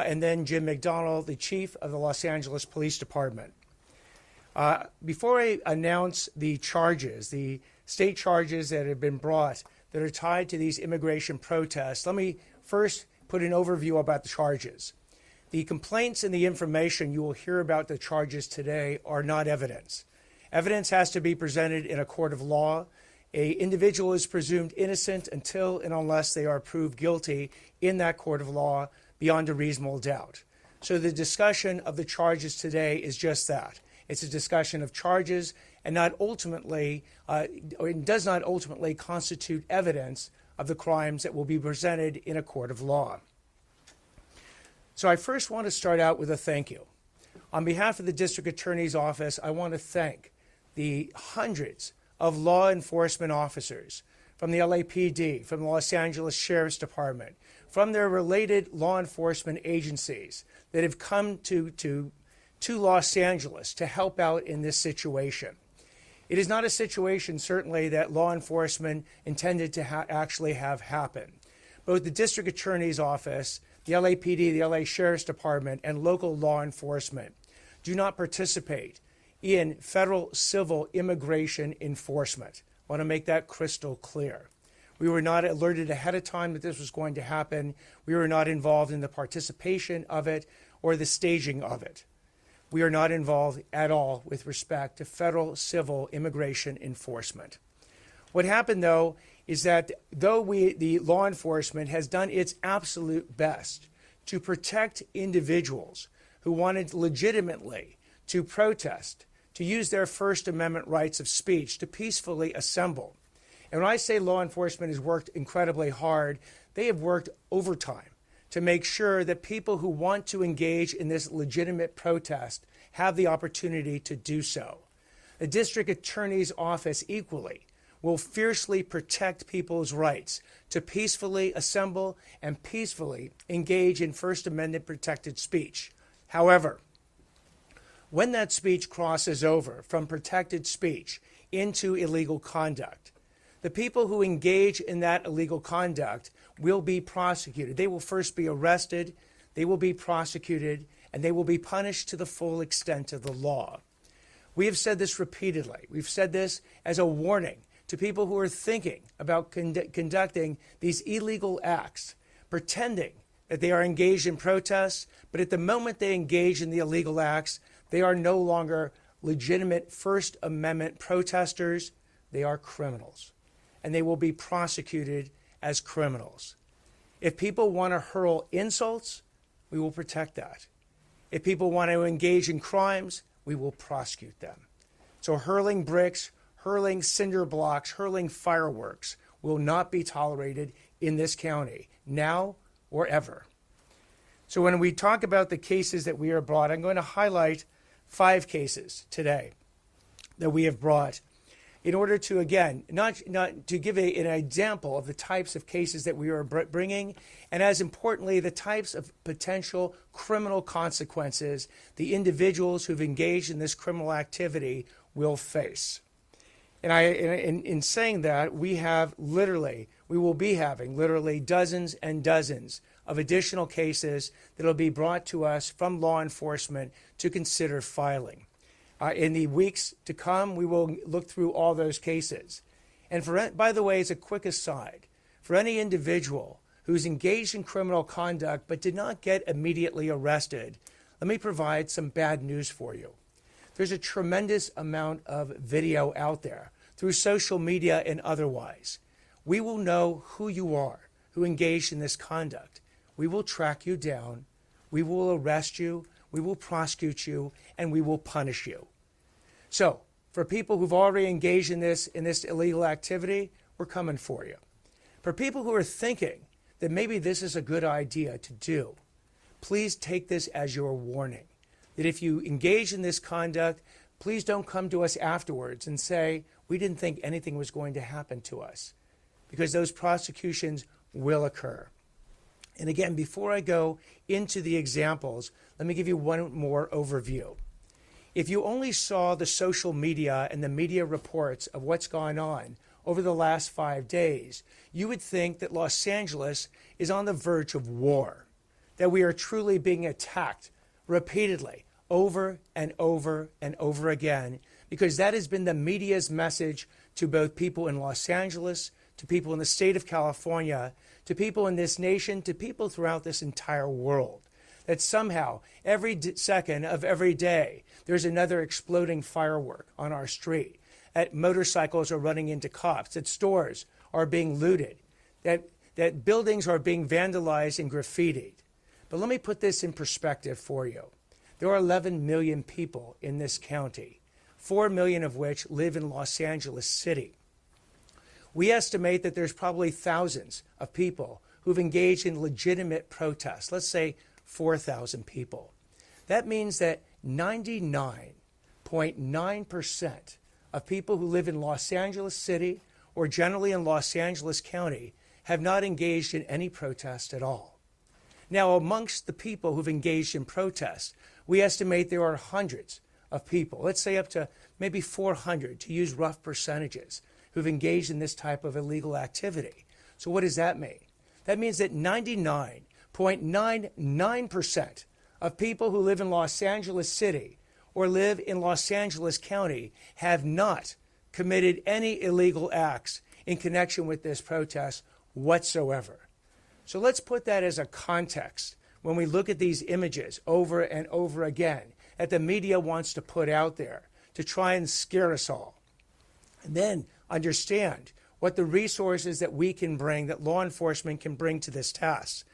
and then Jim McDonald, the chief of the Los Angeles Police Department. Before I announce the charges, the state charges that have been brought that are tied to these immigration protests, let me first put an overview about the charges. The complaints and the information you will hear about the charges today are not evidence. Evidence has to be presented in a court of law. An individual is presumed innocent until and unless they are proved guilty in that court of law beyond a reasonable doubt. So the discussion of the charges today is just that. It's a discussion of charges and not ultimately, or it does not ultimately constitute evidence of the crimes that will be presented in a court of law. So I first want to start out with a thank you. On behalf of the District Attorney's Office, I want to thank the hundreds of law enforcement officers from the LAPD, from the Los Angeles Sheriff's Department, from their related law enforcement agencies that have come to Los Angeles to help out in this situation. It is not a situation, certainly, that law enforcement intended to actually have happen. Both the District Attorney's Office, the LAPD, the LA Sheriff's Department, and local law enforcement do not participate in federal civil immigration enforcement. I want to make that crystal clear. We were not alerted ahead of time that this was going to happen. We were not involved in the participation of it or the staging of it. We are not involved at all with respect to federal civil immigration enforcement. What happened, though, is that though the law enforcement has done its absolute best to protect individuals who wanted legitimately to protest, to use their First Amendment rights of speech, to peacefully assemble. And when I say law enforcement has worked incredibly hard, they have worked overtime to make sure that people who want to engage in this legitimate protest have the opportunity to do so. The District Attorney's Office equally will fiercely protect people's rights to peacefully assemble and peacefully engage in First Amendment protected speech. However, when that speech crosses over from protected speech into illegal conduct, the people who engage in that illegal conduct will be prosecuted. They will first be arrested, they will be prosecuted, and they will be punished to the full extent of the law. We have said this repeatedly. We've said this as a warning to people who are thinking about conducting these illegal acts, pretending that they are engaged in protests, but at the moment they engage in the illegal acts, they are no longer legitimate First Amendment protesters. They are criminals, and they will be prosecuted as criminals. If people want to hurl insults, we will protect that. If people want to engage in crimes, we will prosecute them. So hurling bricks, hurling cinder blocks, hurling fireworks will not be tolerated in this county, now or ever. So when we talk about the cases that we are brought, I'm going to highlight 5 cases today that we have brought in order to, again, not to give an example of the types of cases that we are bringing, and as importantly, the types of potential criminal consequences the individuals who've engaged in this criminal activity will face. And in saying that, we will be having literally dozens and dozens of additional cases that will be brought to us from law enforcement to consider filing. In the weeks to come, we will look through all those cases. And by the way, as a quick aside, for any individual who's engaged in criminal conduct but did not get immediately arrested, let me provide some bad news for you. There's a tremendous amount of video out there through social media and otherwise. We will know who you are who engaged in this conduct. We will track you down, we will arrest you, we will prosecute you, and we will punish you. So, for people who've already engaged in this illegal activity, we're coming for you. For people who are thinking that maybe this is a good idea to do, please take this as your warning. That if you engage in this conduct, please don't come to us afterwards and say, we didn't think anything was going to happen to us, because those prosecutions will occur. And again, before I go into the examples, let me give you one more overview. If you only saw the social media and the media reports of what's gone on over the last 5 days, you would think that Los Angeles is on the verge of war. that we are truly being attacked repeatedly over and over and over again, because that has been the media's message to both people in Los Angeles, to people in the state of California, to people in this nation, to people throughout this entire world. That somehow, every second of every day, there's another exploding firework on our street, that motorcycles are running into cops, that stores are being looted, that buildings are being vandalized and graffitied. But let me put this in perspective for you. There are 11 million people in this county, 4 million of which live in Los Angeles City. We estimate that there's probably thousands of people who've engaged in legitimate protests, let's say 4,000 people. That means that 99.9% of people who live in Los Angeles City or generally in Los Angeles County have not engaged in any protest at all. Now, amongst the people who've engaged in protest, we estimate there are hundreds of people, let's say up to maybe 400 to use rough percentages, who've engaged in this type of illegal activity. So what does that mean? That means that 99.99% of people who live in Los Angeles City or live in Los Angeles County have not committed any illegal acts in connection with this protest whatsoever. So let's put that as a context when we look at these images over and over again that the media wants to put out there to try and scare us all. And then understand what the resources that we can bring, that law enforcement can bring to this task.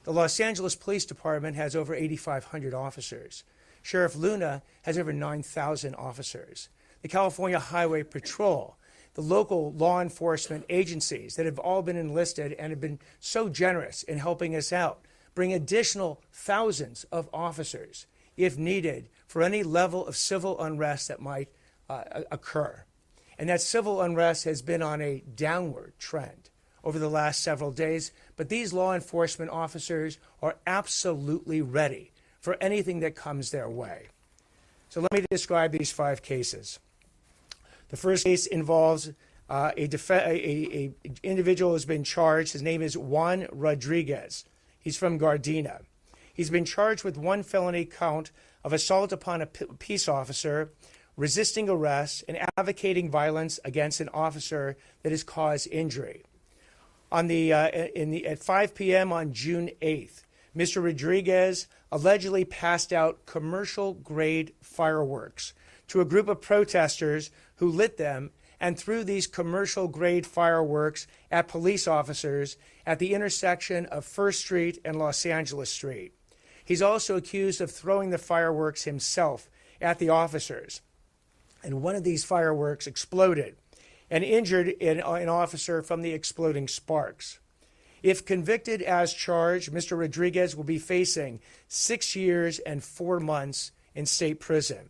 The Los Angeles Police Department has over 8,500 officers. Sheriff Luna has over 9,000 officers. The California Highway Patrol, the local law enforcement agencies that have all been enlisted and have been so generous in helping us out, bring additional thousands of officers if needed for any level of civil unrest that might occur. And that civil unrest has been on a downward trend over the last several days, but these law enforcement officers are absolutely ready for anything that comes their way. So let me describe these 5 cases. The first case involves an individual who has been charged. His name is Juan Rodriguez. He's from Gardena. He's been charged with 1 felony count of assault upon a peace officer, resisting arrest, and advocating violence against an officer that has caused injury. At 5 p.m. on June 8th, Mr. Rodriguez allegedly passed out commercial-grade fireworks to a group of protesters who lit them and threw these commercial-grade fireworks at police officers at the intersection of First Street and Los Angeles Street. He's also accused of throwing the fireworks himself at the officers. And one of these fireworks exploded and injured an officer from the exploding sparks. If convicted as charged, Mr. Rodriguez will be facing 6 years and 4 months in state prison.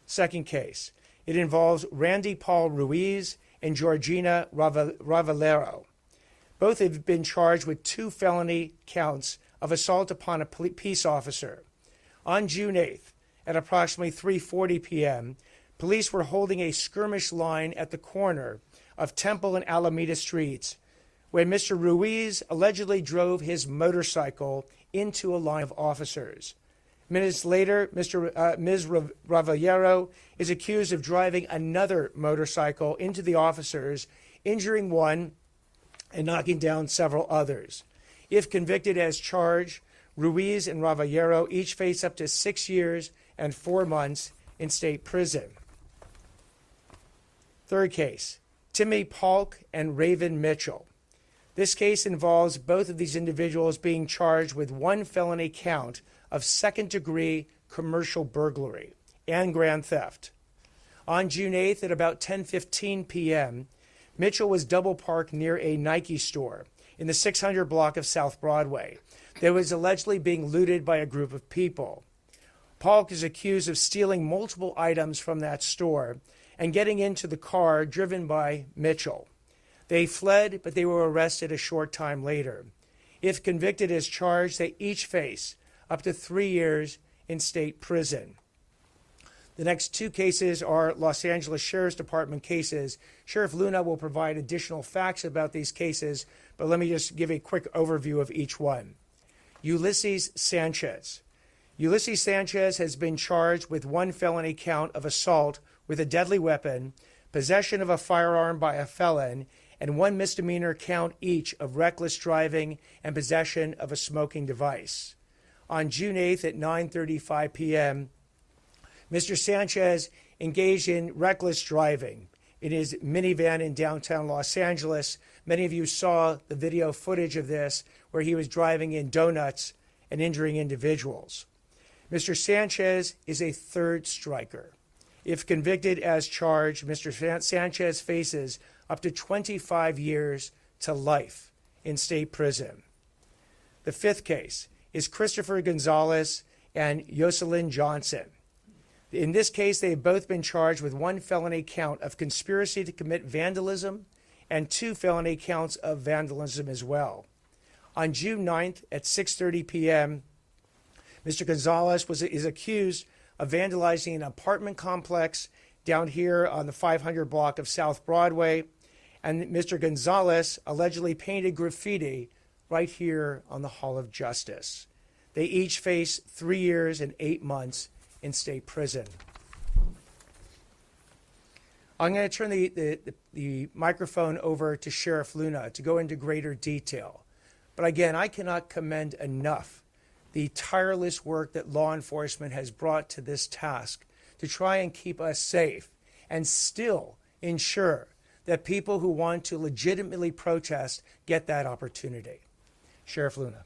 Second case, it involves Randy Paul Ruiz and Georgina Ravallero. Both have been charged with 2 felony counts of assault upon a peace officer. On June 8th, at approximately 3:40 p.m., police were holding a skirmish line at the corner of Temple and Alameda Streets when Mr. Ruiz allegedly drove his motorcycle into a line of officers. Minutes later, Ms. Ravallero is accused of driving another motorcycle into the officers, injuring one and knocking down several others. If convicted as charged, Ruiz and Ravallero each face up to 6 years and 4 months in state prison. Third case, Timmy Polk and Raven Mitchell. This case involves both of these individuals being charged with 1 felony count of second-degree commercial burglary and grand theft. On June 8th at about 10:15 p.m., Mitchell was double parked near a Nike store in the 600 block of South Broadway that was allegedly being looted by a group of people. Polk is accused of stealing multiple items from that store and getting into the car driven by Mitchell. They fled, but they were arrested a short time later. If convicted as charged, they each face up to 3 years in state prison. The next 2 cases are Los Angeles Sheriff's Department cases. Sheriff Luna will provide additional facts about these cases, but let me just give a quick overview of each one. Ulysses Sanchez. Ulysses Sanchez has been charged with 1 felony count of assault with a deadly weapon, possession of a firearm by a felon, and 1 misdemeanor count each of reckless driving and possession of a smoking device. On June 8th at 9:35 p.m., Mr. Sanchez engaged in reckless driving in his minivan in downtown Los Angeles. Many of you saw the video footage of this where he was driving in donuts and injuring individuals. Mr. Sanchez is a third striker. If convicted as charged, Mr. Sanchez faces up to 25 years to life in state prison. The 5th case is Christopher Gonzalez and Yoselyn Johnson. In this case, they have both been charged with 1 felony count of conspiracy to commit vandalism and 2 felony counts of vandalism as well. On June 9th at 6:30 p.m., Mr. Gonzalez is accused of vandalizing an apartment complex down here on the 500 block of South Broadway, and Mr. Gonzalez allegedly painted graffiti right here on the Hall of Justice. They each face 3 years and 8 months in state prison. I'm going to turn the microphone over to Sheriff Luna to go into greater detail. But again, I cannot commend enough the tireless work that law enforcement has brought to this task to try and keep us safe and still ensure that people who want to legitimately protest get that opportunity. Sheriff Luna.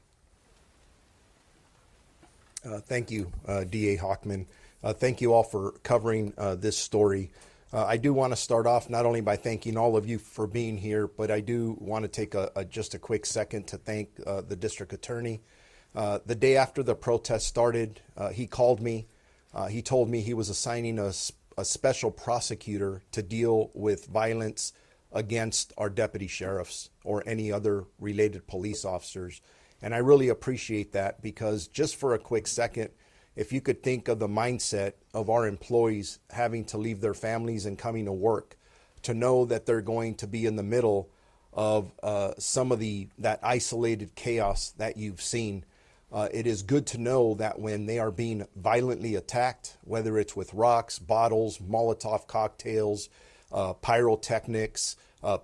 Thank you, DA Hochman. Thank you all for covering this story. I do want to start off not only by thanking all of you for being here, but I do want to take just a quick second to thank the district attorney. The day after the protest started, he called me. He told me he was assigning a special prosecutor to deal with violence against our deputy sheriffs or any other related police officers. And I really appreciate that, because just for a quick second, if you could think of the mindset of our employees having to leave their families and coming to work, to know that they're going to be in the middle of some of that isolated chaos that you've seen. It is good to know that when they are being violently attacked, whether it's with rocks, bottles, Molotov cocktails, pyrotechnics,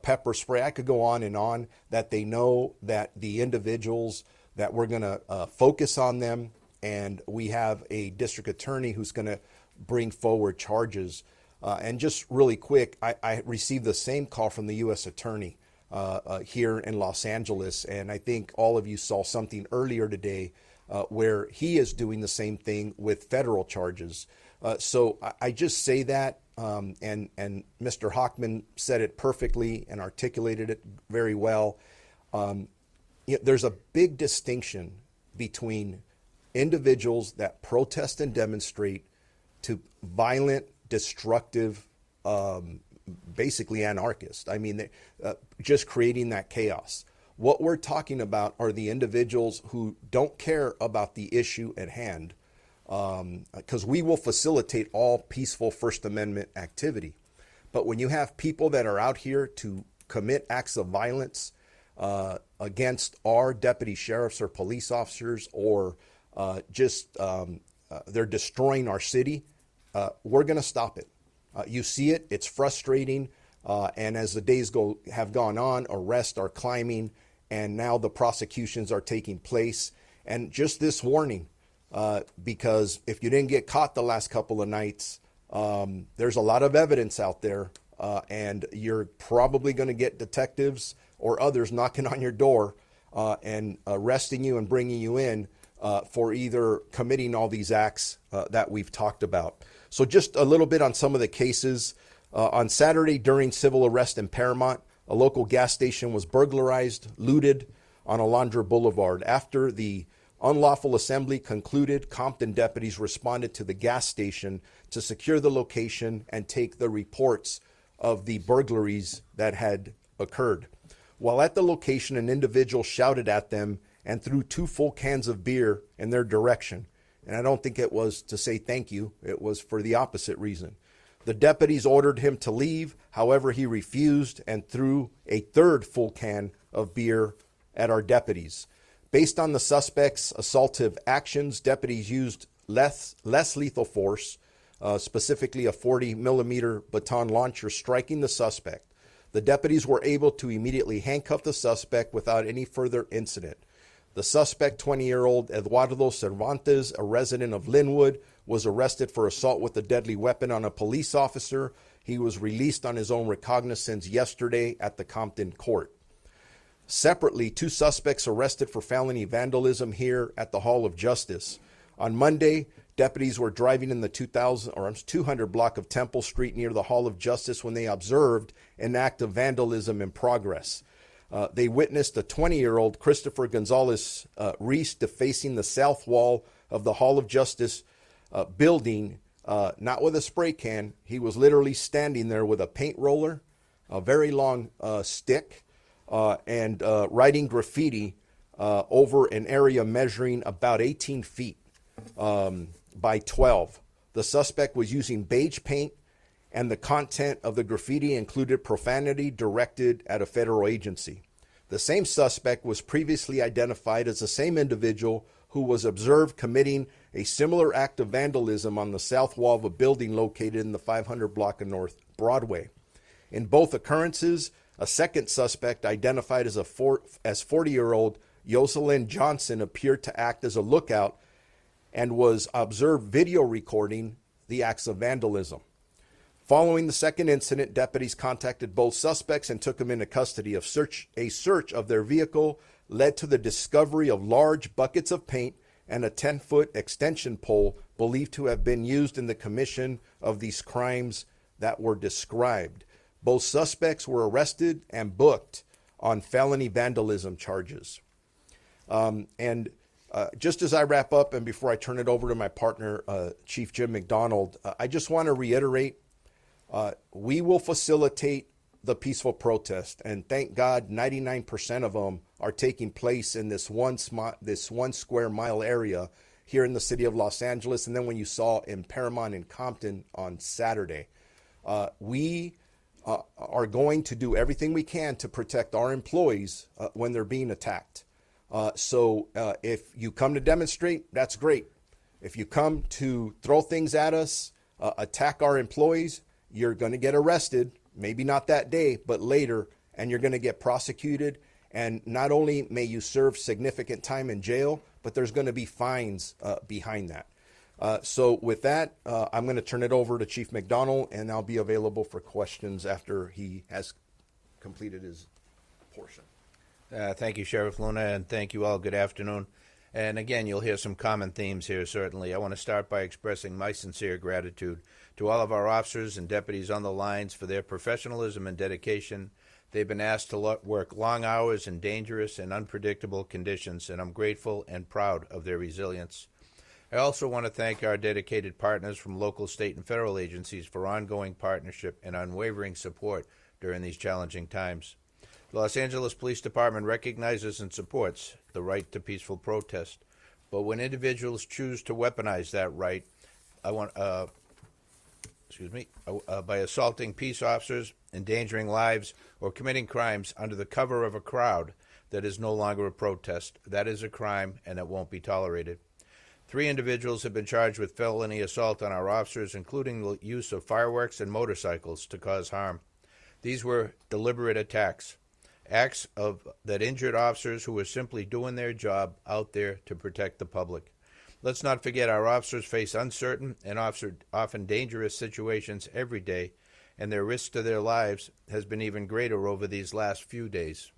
pepper spray, I could go on, that they know that the individuals that we're going to focus on them, and we have a district attorney who's going to bring forward charges. And just really quick, I received the same call from the U.S. attorney here in Los Angeles, and I think all of you saw something earlier today where he is doing the same thing with federal charges. So I just say that, and Mr. Hochman said it perfectly and articulated it very well. There's a big distinction between individuals that protest and demonstrate to violent, destructive, basically anarchists. I mean, just creating that chaos. What we're talking about are the individuals who don't care about the issue at hand, because we will facilitate all peaceful First Amendment activity. But when you have people that are out here to commit acts of violence against our deputy sheriffs or police officers, or they're destroying our city, we're going to stop it. You see it, it's frustrating, and as the days have gone on, arrests are climbing, and now the prosecutions are taking place. And just this warning, because if you didn't get caught the last couple of nights, there's a lot of evidence out there, and you're probably going to get detectives or others knocking on your door and arresting you and bringing you in for either committing all these acts that we've talked about. So just a little bit on some of the cases. On Saturday, during civil arrest in Paramount, a local gas station was burglarized, looted on Alondra Boulevard. After the unlawful assembly concluded, Compton deputies responded to the gas station to secure the location and take the reports of the burglaries that had occurred. While at the location, an individual shouted at them and threw 2 full cans of beer in their direction. And I don't think it was to say thank you. It was for the opposite reason. The deputies ordered him to leave. However, he refused and threw a 3rd full can of beer at our deputies. Based on the suspect's assaultive actions, deputies used less lethal force, specifically a 40-millimeter baton launcher, striking the suspect. The deputies were able to immediately handcuff the suspect without any further incident. The suspect, 20-year-old Eduardo Cervantes, a resident of Linwood, was arrested for assault with a deadly weapon on a police officer. He was released on his own recognizance yesterday at the Compton court. Separately, 2 suspects arrested for felony vandalism here at the Hall of Justice. On Monday, deputies were driving in the 200 block of Temple Street near the Hall of Justice when they observed an act of vandalism in progress. They witnessed a 20-year-old Christopher Gonzalez Reese defacing the south wall of the Hall of Justice building, not with a spray can. He was literally standing there with a paint roller, a very long stick, and writing graffiti over an area measuring about 18 feet by 12. The suspect was using beige paint, and the content of the graffiti included profanity directed at a federal agency. The same suspect was previously identified as the same individual who was observed committing a similar act of vandalism on the south wall of a building located in the 500 block of North Broadway. In both occurrences, a second suspect identified as 40-year-old Jocelyn Johnson appeared to act as a lookout and was observed video recording the acts of vandalism. Following the second incident, deputies contacted both suspects and took them into custody. A search of their vehicle led to the discovery of large buckets of paint and a 10-foot extension pole believed to have been used in the commission of these crimes that were described. Both suspects were arrested and booked on felony vandalism charges. Just as I wrap up and before I turn it over to my partner, Chief Jim McDonald, I just want to reiterate, we will facilitate the peaceful protest, and thank God 99% of them are taking place in this one square mile area here in the city of Los Angeles, and then when you saw in Paramount and Compton on Saturday. We are going to do everything we can to protect our employees when they're being attacked. So if you come to demonstrate, that's great. If you come to throw things at us, attack our employees, you're going to get arrested, maybe not that day, but later, and you're going to get prosecuted. And not only may you serve significant time in jail, but there's going to be fines behind that. So with that, I'm going to turn it over to Chief McDonald, and I'll be available for questions after he has completed his portion. Thank you, Sheriff Luna, and thank you all. Good afternoon. And again, you'll hear some common themes here, certainly. I want to start by expressing my sincere gratitude to all of our officers and deputies on the lines for their professionalism and dedication. They've been asked to work long hours in dangerous and unpredictable conditions, and I'm grateful and proud of their resilience. I also want to thank our dedicated partners from local, state, and federal agencies for ongoing partnership and unwavering support during these challenging times. The Los Angeles Police Department recognizes and supports the right to peaceful protest, but when individuals choose to weaponize that right, by assaulting peace officers, endangering lives, or committing crimes under the cover of a crowd that is no longer a protest, that is a crime and it won't be tolerated. 3 individuals have been charged with felony assault on our officers, including the use of fireworks and motorcycles to cause harm. These were deliberate attacks. Acts that injured officers who were simply doing their job out there to protect the public. Let's not forget our officers face uncertain and often dangerous situations every day, and their risk to their lives has been even greater over these last few days.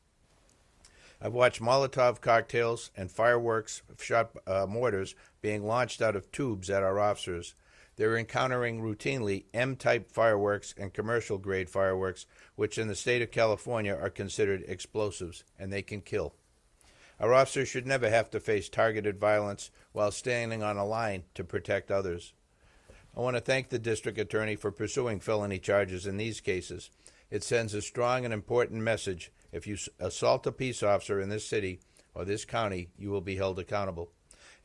I've watched Molotov cocktails and fireworks shot mortars being launched out of tubes at our officers. They're encountering routinely M-type fireworks and commercial-grade fireworks, which in the state of California are considered explosives, and they can kill. Our officers should never have to face targeted violence while standing on a line to protect others. I want to thank the District Attorney for pursuing felony charges in these cases. It sends a strong and important message. If you assault a peace officer in this city or this county, you will be held accountable.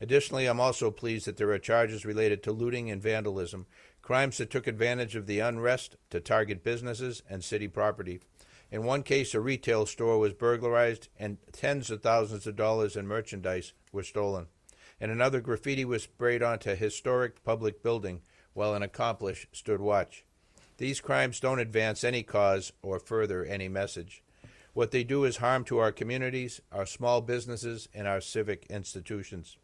Additionally, I'm also pleased that there are charges related to looting and vandalism, crimes that took advantage of the unrest to target businesses and city property. In one case, a retail store was burglarized and tens of thousands of dollars in merchandise were stolen. In another, graffiti was sprayed onto a historic public building while an accomplice stood watch. These crimes don't advance any cause or further any message. What they do is harm to our communities, our small businesses, and our civic institutions.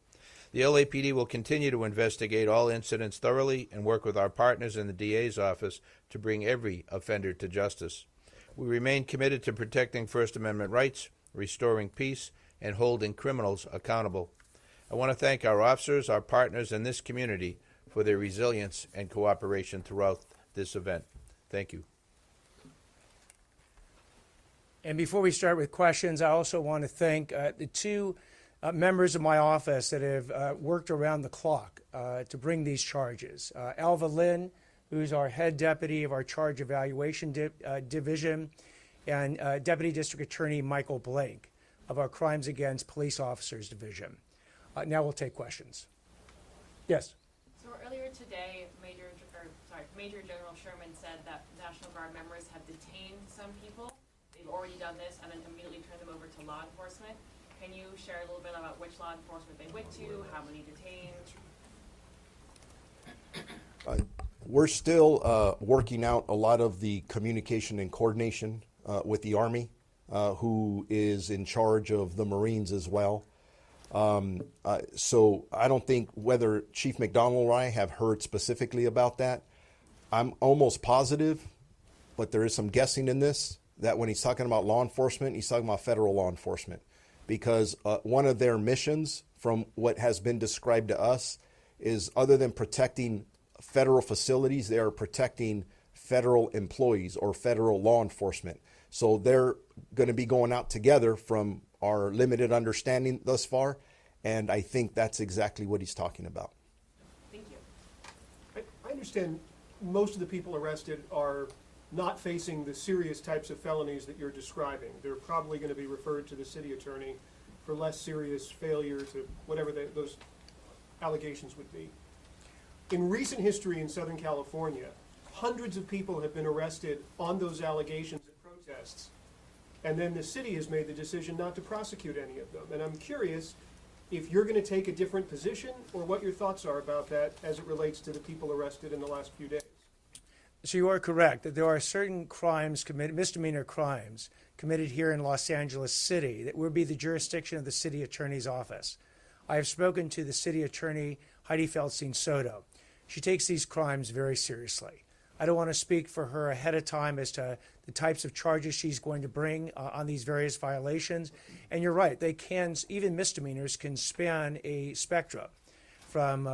The LAPD will continue to investigate all incidents thoroughly and work with our partners in the DA's office to bring every offender to justice. We remain committed to protecting First Amendment rights, restoring peace, and holding criminals accountable. I want to thank our officers, our partners in this community for their resilience and cooperation throughout this event. Thank you. And before we start with questions, I also want to thank the two members of my office that have worked around the clock to bring these charges. Alva Lynn, who's our head deputy of our charge evaluation division, and Deputy District Attorney Michael Blake of our Crimes Against Police Officers Division. Now we'll take questions. Yes. So earlier today, Major General Sherman said that National Guard members have detained some people. They've already done this and then immediately turned them over to law enforcement. Can you share a little bit about which law enforcement they went to, how many detained? We're still working out a lot of the communication and coordination with the Army, who is in charge of the Marines as well. So I don't think whether Chief McDonald or I have heard specifically about that. I'm almost positive, but there is some guessing in this, that when he's talking about law enforcement, he's talking about federal law enforcement. Because one of their missions, from what has been described to us, is other than protecting federal facilities, they are protecting federal employees or federal law enforcement. So they're going to be going out together from our limited understanding thus far, and I think that's exactly what he's talking about. Thank you. I understand most of the people arrested are not facing the serious types of felonies that you're describing. They're probably going to be referred to the city attorney for less serious failure to whatever those allegations would be. In recent history in Southern California, hundreds of people have been arrested on those allegations and protests, and then the city has made the decision not to prosecute any of them. And I'm curious if you're going to take a different position or what your thoughts are about that as it relates to the people arrested in the last few days. So you are correct that there are certain crimes committed, misdemeanor crimes committed here in Los Angeles City that would be the jurisdiction of the city attorney's office. I have spoken to the city attorney, Heidi Feldstein-Soto. She takes these crimes very seriously. I don't want to speak for her ahead of time as to the types of charges she's going to bring on these various violations. And you're right, they can, even misdemeanors can span a spectrum from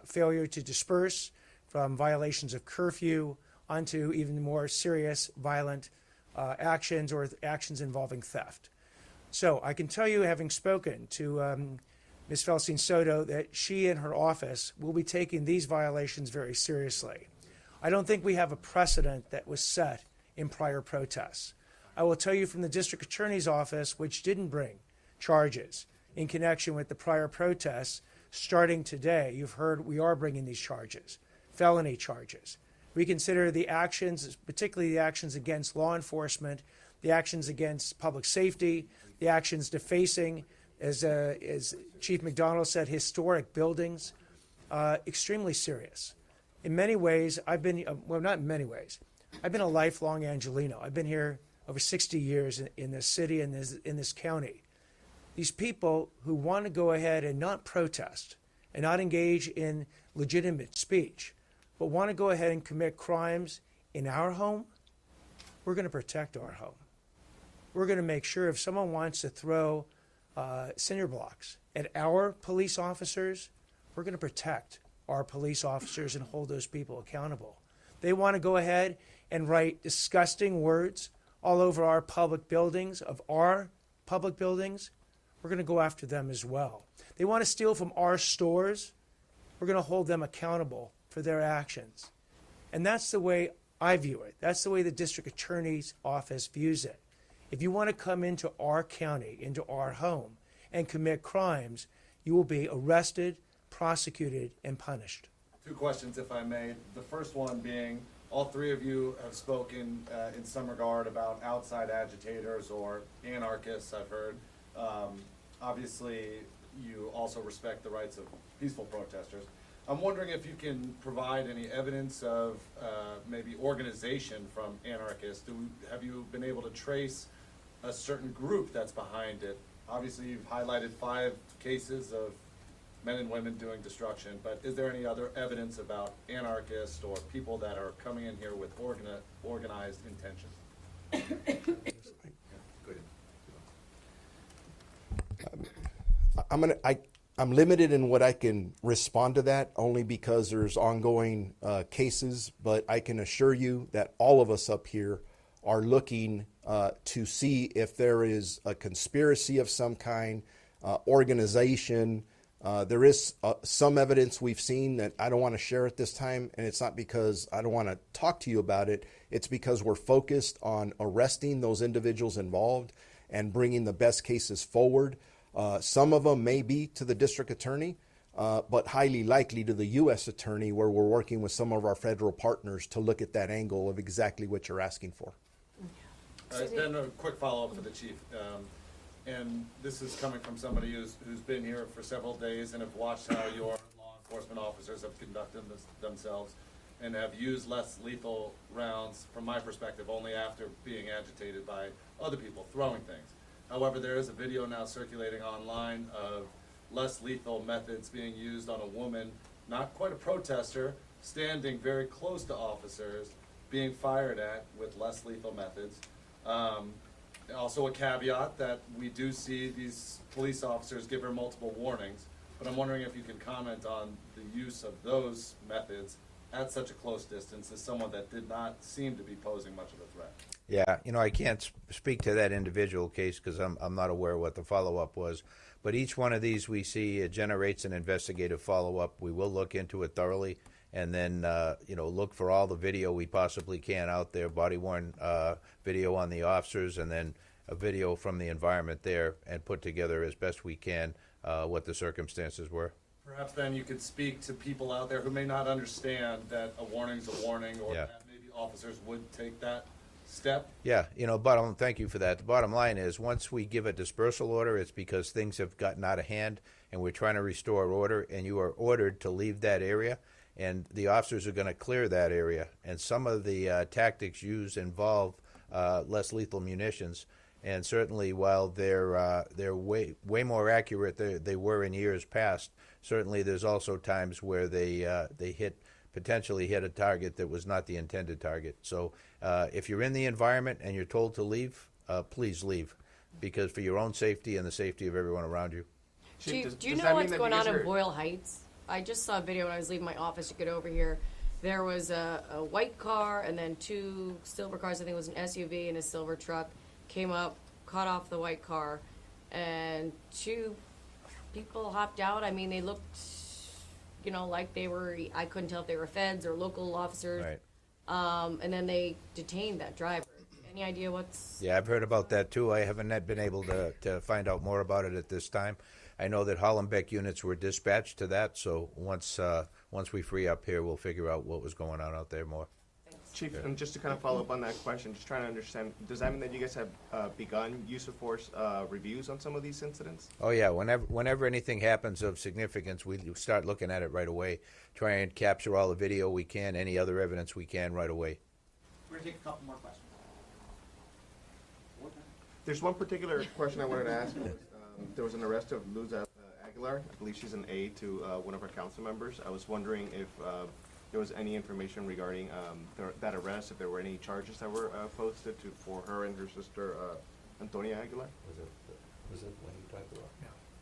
failure to disperse, from violations of curfew, onto even more serious violent actions or actions involving theft. So I can tell you, having spoken to Ms. Feldstein-Soto, that she and her office will be taking these violations very seriously. I don't think we have a precedent that was set in prior protests. I will tell you from the district attorney's office, which didn't bring charges in connection with the prior protests, starting today, you've heard we are bringing these charges, felony charges. We consider the actions, particularly the actions against law enforcement, the actions against public safety, the actions defacing, as Chief McDonald said, historic buildings, extremely serious. In many ways, I've been, well, not in many ways, I've been a lifelong Angelino. I've been here over 60 years in this city and in this county. These people who want to go ahead and not protest and not engage in legitimate speech, but want to go ahead and commit crimes in our home, we're going to protect our home. We're going to make sure if someone wants to throw cinder blocks at our police officers, we're going to protect our police officers and hold those people accountable. They want to go ahead and write disgusting words all over our public buildings, we're going to go after them as well. They want to steal from our stores, we're going to hold them accountable for their actions. And that's the way I view it. That's the way the district attorney's office views it. If you want to come into our county, into our home, and commit crimes, you will be arrested, prosecuted, and punished. Two questions, if I may. The first one being, all three of you have spoken in some regard about outside agitators or anarchists, I've heard. Obviously, you also respect the rights of peaceful protesters. I'm wondering if you can provide any evidence of maybe organization from anarchists. Have you been able to trace a certain group that's behind it? Obviously, you've highlighted 5 cases of men and women doing destruction, but is there any other evidence about anarchists or people that are coming in here with organized intentions? I'm limited in what I can respond to that, only because there's ongoing cases, but I can assure you that all of us up here are looking to see if there is a conspiracy of some kind, organization. There is some evidence we've seen that I don't want to share at this time, and it's not because I don't want to talk to you about it. It's because we're focused on arresting those individuals involved and bringing the best cases forward. Some of them may be to the district attorney, but highly likely to the U.S. attorney, where we're working with some of our federal partners to look at that angle of exactly what you're asking for. Then a quick follow-up for the chief. And this is coming from somebody who's been here for several days and have watched how your law enforcement officers have conducted themselves and have used less lethal rounds, from my perspective, only after being agitated by other people throwing things. However, there is a video now circulating online of less lethal methods being used on a woman, not quite a protester, standing very close to officers, being fired at with less lethal methods. Also a caveat that we do see these police officers give her multiple warnings, but I'm wondering if you can comment on the use of those methods at such a close distance as someone that did not seem to be posing much of a threat. Yeah, I can't speak to that individual case because I'm not aware what the follow-up was. But each one of these we see generates an investigative follow-up. We will look into it thoroughly and then, look for all the video we possibly can out there, body-worn video on the officers, and then a video from the environment there, and put together as best we can what the circumstances were. Perhaps then you could speak to people out there who may not understand that a warning's a warning, or Yeah. that maybe officers would take that step. Yeah, thank you for that. The bottom line is, once we give a dispersal order, it's because things have gotten out of hand and we're trying to restore order, and you are ordered to leave that area, and the officers are going to clear that area. And some of the tactics used involve less lethal munitions, and certainly while they're way more accurate than they were in years past, certainly there's also times where they potentially hit a target that was not the intended target. So if you're in the environment and you're told to leave, please leave, because for your own safety and the safety of everyone around you. Chief, do you know what's going on in Boyle Heights? I just saw a video when I was leaving my office to get over here. There was a white car and then 2 silver cars. I think it was an SUV and a silver truck. Came up, caught off the white car, and 2 people hopped out. I mean, they looked, like they were, I couldn't tell if they were feds or local officers. Right. And then they detained that driver. Any idea what's... Yeah, I've heard about that too. I haven't been able to find out more about it at this time. I know that Hollenbeck units were dispatched to that, so once we free up here, we'll figure out what was going on out there more. Chief, and just to kind of follow up on that question, just trying to understand, does that mean that you guys have begun use of force reviews on some of these incidents? Oh yeah, whenever anything happens of significance, we start looking at it right away, try and capture all the video we can, any other evidence we can right away. We're going to take a couple more questions. There's one particular question I wanted to ask. There was an arrest of Luz Aguilar. I believe she's an aide to one of our council members. I was wondering if there was any information regarding that arrest, if there were any charges that were posted for her and her sister, Antonia Aguilar? Was it when you talked about?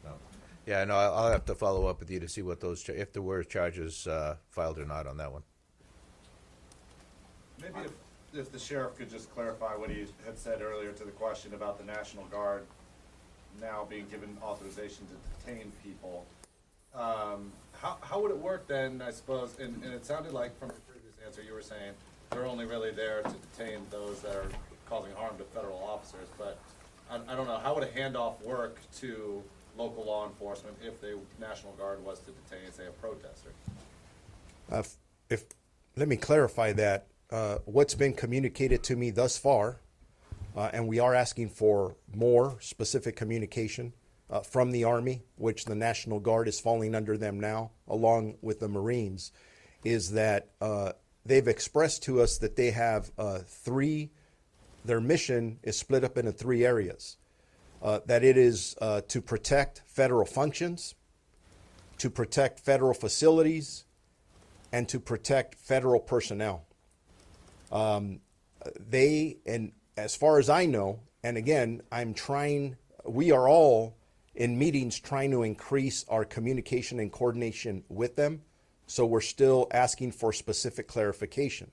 No. Yeah, no, I'll have to follow up with you to see what if there were charges filed or not on that one. Maybe if the sheriff could just clarify what he had said earlier to the question about the National Guard now being given authorization to detain people. How would it work then, I suppose, and it sounded like from the previous answer you were saying they're only really there to detain those that are causing harm to federal officers, but I don't know, how would a handoff work to local law enforcement if the National Guard was to detain, say, a protester? Let me clarify that. what's been communicated to me thus far, and we are asking for more specific communication from the Army, which the National Guard is falling under them now, along with the Marines, is that they've expressed to us that they have their mission is split up into 3 areas. That it is to protect federal functions, to protect federal facilities, and to protect federal personnel. And as far as I know, and again, we are all in meetings trying to increase our communication and coordination with them, so we're still asking for specific clarification.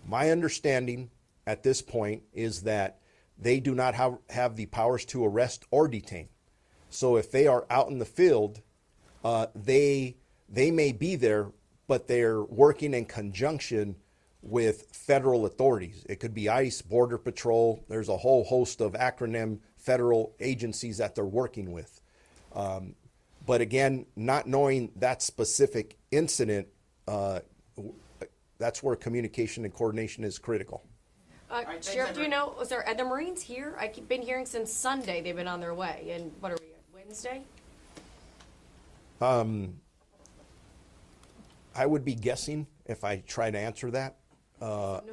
My understanding at this point is that they do not have the powers to arrest or detain. So if they are out in the field, they may be there, but they're working in conjunction with federal authorities. It could be ICE, Border Patrol. There's a whole host of acronym federal agencies that they're working with. But again, not knowing that specific incident, that's where communication and coordination is critical. right, Sheriff, thanks, do you know, are the Marines here? I've been hearing since Sunday they've been on their way. And what are we, Wednesday? I would be guessing if I try to answer that.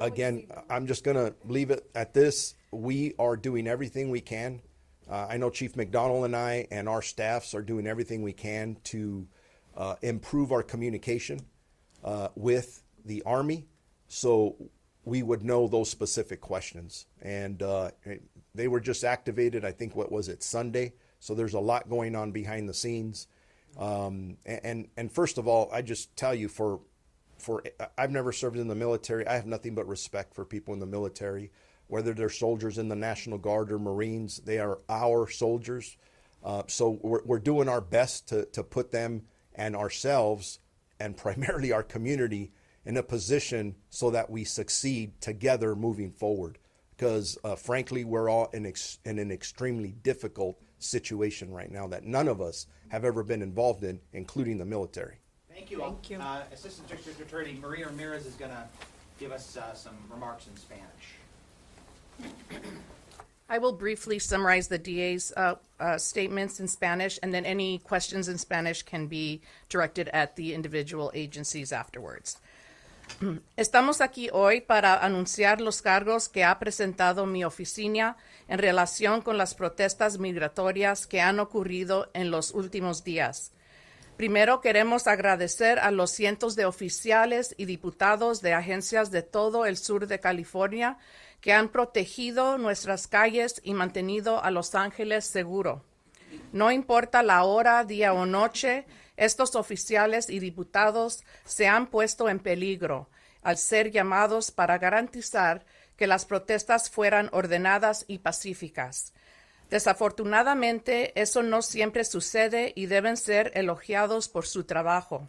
Again, I'm just going to leave it at this. We are doing everything we can. I know Chief McDonald and I and our staffs are doing everything we can to improve our communication with the Army, so we would know those specific questions. And they were just activated, I think, what was it, Sunday? So there's a lot going on behind the scenes. And first of all, I just tell you, I've never served in the military. I have nothing but respect for people in the military, whether they're soldiers in the National Guard or Marines. They are our soldiers. So we're doing our best to put them and ourselves, and primarily our community, in a position so that we succeed together moving forward. Because frankly, we're all in an extremely difficult situation right now that none of us have ever been involved in, including the military. Thank you. Thank you. Assistant District Attorney Maria Ramirez is going to give us some remarks in Spanish. I will briefly summarize the DA's statements in Spanish, and then any questions in Spanish can be directed at the individual agencies afterwards. Estamos aquí hoy para anunciar los cargos que ha presentado mi oficina en relación con las protestas migratorias que han ocurrido en los últimos días. Primero, queremos agradecer a los cientos de oficiales y diputados de agencias de todo el sur de California que han protegido nuestras calles y mantenido a Los Ángeles seguro. No importa la hora, día o noche, estos oficiales y diputados se han puesto en peligro al ser llamados para garantizar que las protestas fueran ordenadas y pacíficas. Desafortunadamente, eso no siempre sucede y deben ser elogiados por su trabajo.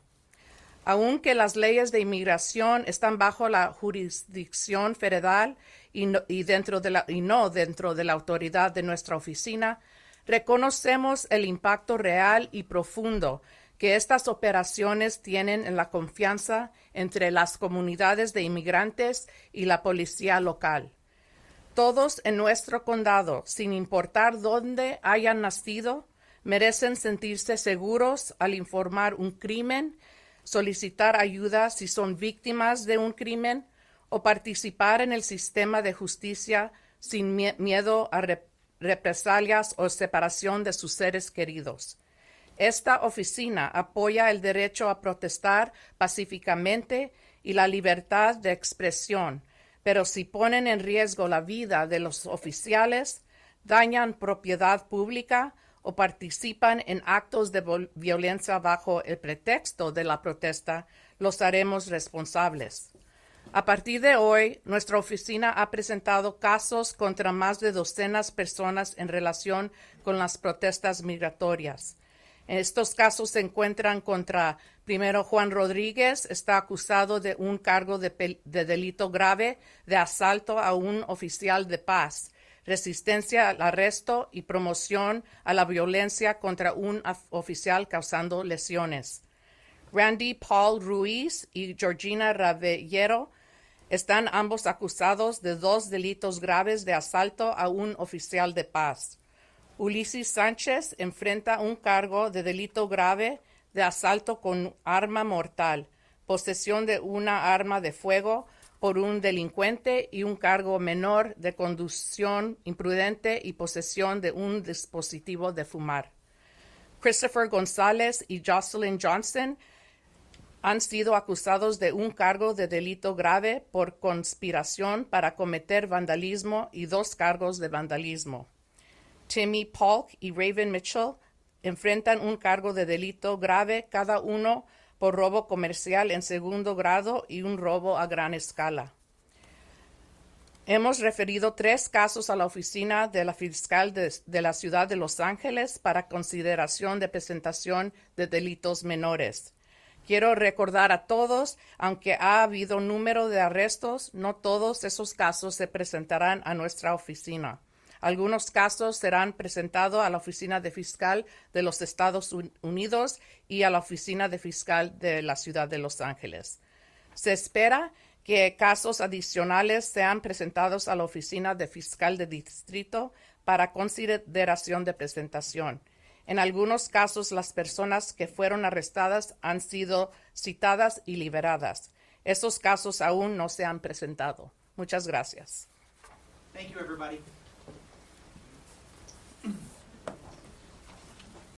Aunque las leyes de inmigración están bajo la jurisdicción federal y no dentro de la autoridad de nuestra oficina, reconocemos el impacto real y profundo que estas operaciones tienen en la confianza entre las comunidades de inmigrantes y la policía local. Todos en nuestro condado, sin importar dónde hayan nacido, merecen sentirse seguros al informar un crimen, solicitar ayuda si son víctimas de un crimen o participar en el sistema de justicia sin miedo a represalias o separación de sus seres queridos. Esta oficina apoya el derecho a protestar pacíficamente y la libertad de expresión, pero si ponen en riesgo la vida de los oficiales, dañan propiedad pública o participan en actos de violencia bajo el pretexto de la protesta, los haremos responsables. A partir de hoy, nuestra oficina ha presentado casos contra más de docenas de personas en relación con las protestas migratorias. En estos casos se encuentran contra, primero, Juan Rodríguez, está acusado de un cargo de delito grave de asalto a un oficial de paz, resistencia al arresto y promoción a la violencia contra un oficial causando lesiones. Randy Paul Ruiz y Georgina Ravellero Están ambos acusados de 2 delitos graves de asalto a un oficial de paz. Ulises Sánchez enfrenta un cargo de delito grave de asalto con arma mortal, posesión de una arma de fuego por un delincuente y un cargo menor de conducción imprudente y posesión de un dispositivo de fumar. Christopher González y Jocelyn Johnson han sido acusados de un cargo de delito grave por conspiración para cometer vandalismo y 2 cargos de vandalismo. Timmy Polk y Raven Mitchell enfrentan un cargo de delito grave cada uno por robo comercial en segundo grado y un robo a gran escala. Hemos referido 3 casos a la oficina de la fiscal de la ciudad de Los Ángeles para consideración de presentación de delitos menores. Quiero recordar a todos, aunque ha habido número de arrestos, no todos esos casos se presentarán a nuestra oficina. Algunos casos serán presentados a la Oficina de Fiscal de los Estados Unidos y a la Oficina de Fiscal de la Ciudad de Los Ángeles. Se espera que casos adicionales sean presentados a la Oficina de Fiscal de Distrito para consideración de presentación. En algunos casos, las personas que fueron arrestadas han sido citadas y liberadas. Esos casos aún no se han presentado. Muchas gracias. Thank you, everybody.